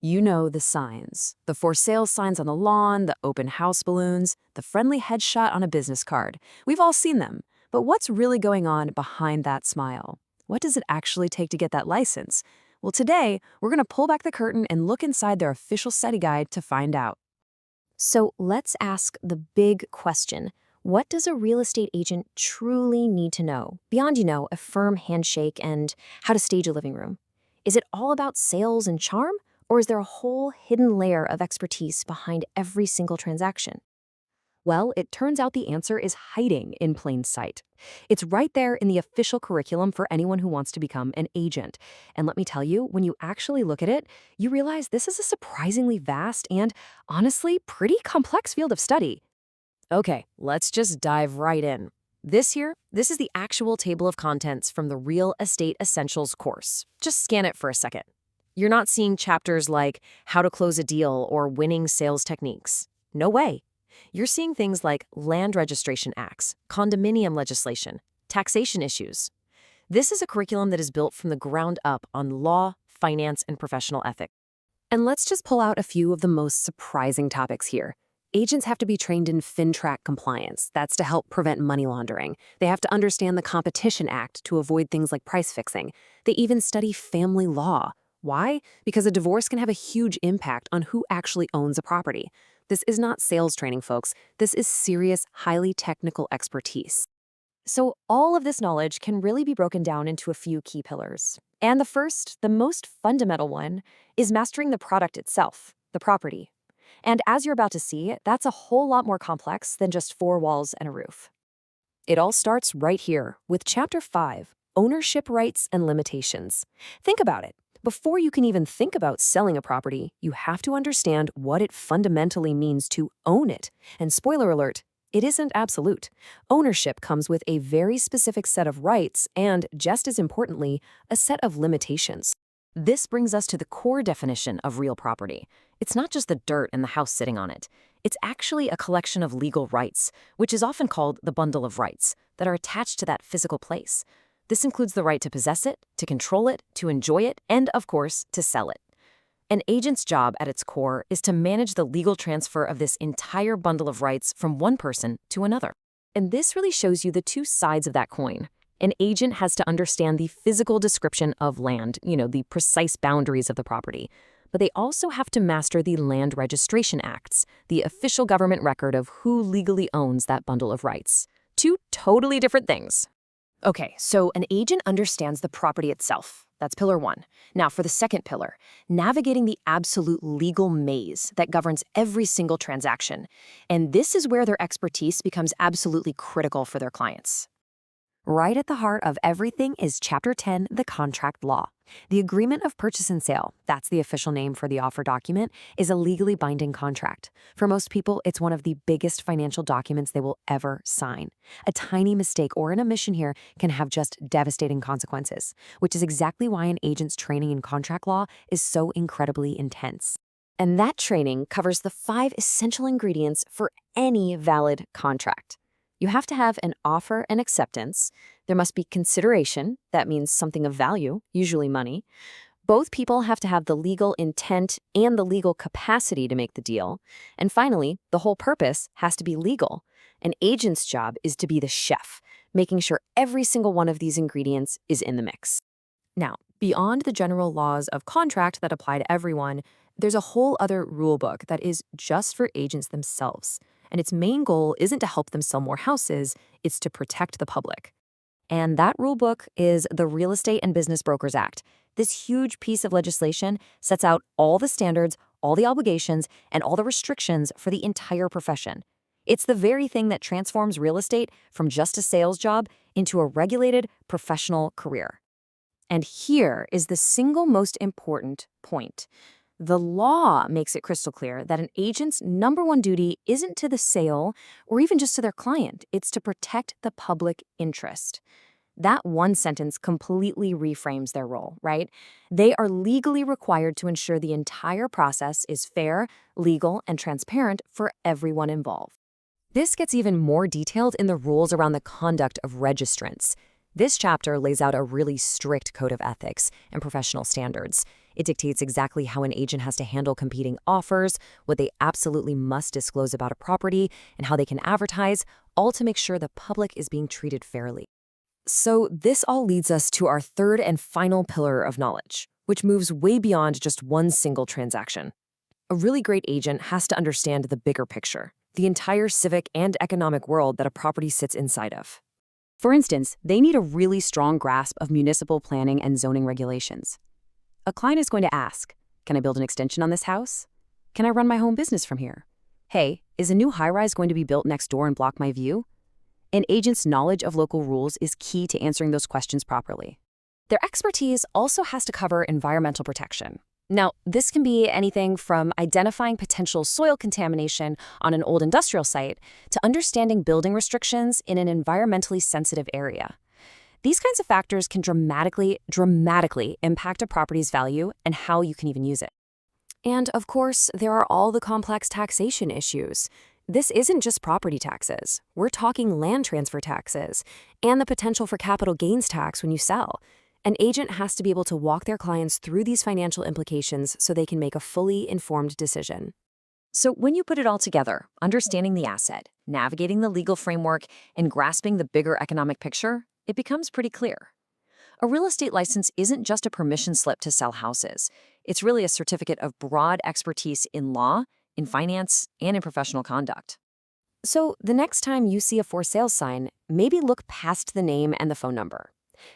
You know the signs. The for sale signs on the lawn, the open house balloons, the friendly headshot on a business card. We've all seen them. But what's really going on behind that smile? What does it actually take to get that license? Well, today, we're going to pull back the curtain and look inside their official study guide to find out. So let's ask the big question. What does a real estate agent truly need to know, beyond, a firm handshake and how to stage a living room? Is it all about sales and charm, or is there a whole hidden layer of expertise behind every single transaction? Well, it turns out the answer is hiding in plain sight. It's right there in the official curriculum for anyone who wants to become an agent. And let me tell you, when you actually look at it, you realize this is a surprisingly vast and, honestly, pretty complex field of study. Okay, let's just dive right in. This is the actual table of contents from the Real Estate Essentials course. Just scan it for a second. You're not seeing chapters like how to close a deal or winning sales techniques. No way. You're seeing things like land registration acts, condominium legislation, taxation issues. This is a curriculum that is built from the ground up on law, finance, and professional ethics. And let's just pull out a few of the most surprising topics here. Agents have to be trained in FinTrack compliance. That's to help prevent money laundering. They have to understand the Competition Act to avoid things like price fixing. They even study family law. Why? Because a divorce can have a huge impact on who actually owns a property. This is not sales training, folks. This is serious, highly technical expertise. So all of this knowledge can really be broken down into a few key pillars. And the first, the most fundamental one, is mastering the product itself, the property. And as you're about to see, that's a whole lot more complex than just four walls and a roof. It all starts right here with Chapter 5, Ownership Rights and Limitations. Think about it. Before you can even think about selling a property, you have to understand what it fundamentally means to own it. And spoiler alert, it isn't absolute. Ownership comes with a very specific set of rights and, just as importantly, a set of limitations. This brings us to the core definition of real property. It's not just the dirt and the house sitting on it. It's actually a collection of legal rights, which is often called the bundle of rights, that are attached to that physical place. This includes the right to possess it, to control it, to enjoy it, and, of course, to sell it. An agent's job at its core is to manage the legal transfer of this entire bundle of rights from one person to another. And this really shows you the two sides of that coin. An agent has to understand the physical description of land, the precise boundaries of the property. But they also have to master the Land Registration Acts, the official government record of who legally owns that bundle of rights. Two totally different things. Okay, so an agent understands the property itself. That's pillar one. Now for the second pillar, navigating the absolute legal maze that governs every single transaction. And this is where their expertise becomes absolutely critical for their clients. Right at the heart of everything is Chapter 10, the contract law. The agreement of purchase and sale, that's the official name for the offer document, is a legally binding contract. For most people, it's one of the biggest financial documents they will ever sign. A tiny mistake or an omission here can have just devastating consequences, which is exactly why an agent's training in contract law is so incredibly intense. And that training covers the 5 essential ingredients for any valid contract. You have to have an offer and acceptance. There must be consideration. That means something of value, usually money. Both people have to have the legal intent and the legal capacity to make the deal. And finally, the whole purpose has to be legal. An agent's job is to be the chef, making sure every single one of these ingredients is in the mix. Now, beyond the general laws of contract that apply to everyone, there's a whole other rule book that is just for agents themselves. And its main goal isn't to help them sell more houses, it's to protect the public. And that rulebook is the Real Estate and Business Brokers Act. This huge piece of legislation sets out all the standards, all the obligations, and all the restrictions for the entire profession. It's the very thing that transforms real estate from just a sales job into a regulated professional career. And here is the single most important point. The law makes it crystal clear that an agent's number one duty isn't to the sale or even just to their client. It's to protect the public interest. That one sentence completely reframes their role, right? They are legally required to ensure the entire process is fair, legal, and transparent for everyone involved. This gets even more detailed in the rules around the conduct of registrants. This chapter lays out a really strict code of ethics and professional standards. It dictates exactly how an agent has to handle competing offers, what they absolutely must disclose about a property, and how they can advertise, all to make sure the public is being treated fairly. So this all leads us to our third and final pillar of knowledge, which moves way beyond just one single transaction. A really great agent has to understand the bigger picture, the entire civic and economic world that a property sits inside of. For instance, they need a really strong grasp of municipal planning and zoning regulations. A client is going to ask, can I build an extension on this house? Can I run my home business from here? Hey, is a new high-rise going to be built next door and block my view? An agent's knowledge of local rules is key to answering those questions properly. Their expertise also has to cover environmental protection. Now, this can be anything from identifying potential soil contamination on an old industrial site to understanding building restrictions in an environmentally sensitive area. These kinds of factors can dramatically impact a property's value and how you can even use it. And of course, there are all the complex taxation issues. This isn't just property taxes. We're talking land transfer taxes and the potential for capital gains tax when you sell. An agent has to be able to walk their clients through these financial implications so they can make a fully informed decision. So when you put it all together, understanding the asset, navigating the legal framework, and grasping the bigger economic picture, it becomes pretty clear. A real estate license isn't just a permission slip to sell houses. It's really a certificate of broad expertise in law, in finance, and in professional conduct. So the next time you see a for sale sign, maybe look past the name and the phone number.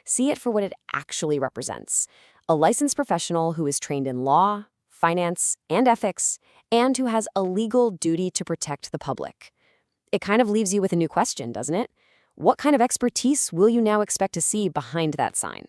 See it for what it actually represents: a licensed professional who is trained in law, finance, and ethics, and who has a legal duty to protect the public. It kind of leaves you with a new question, doesn't it? What kind of expertise will you now expect to see behind that sign?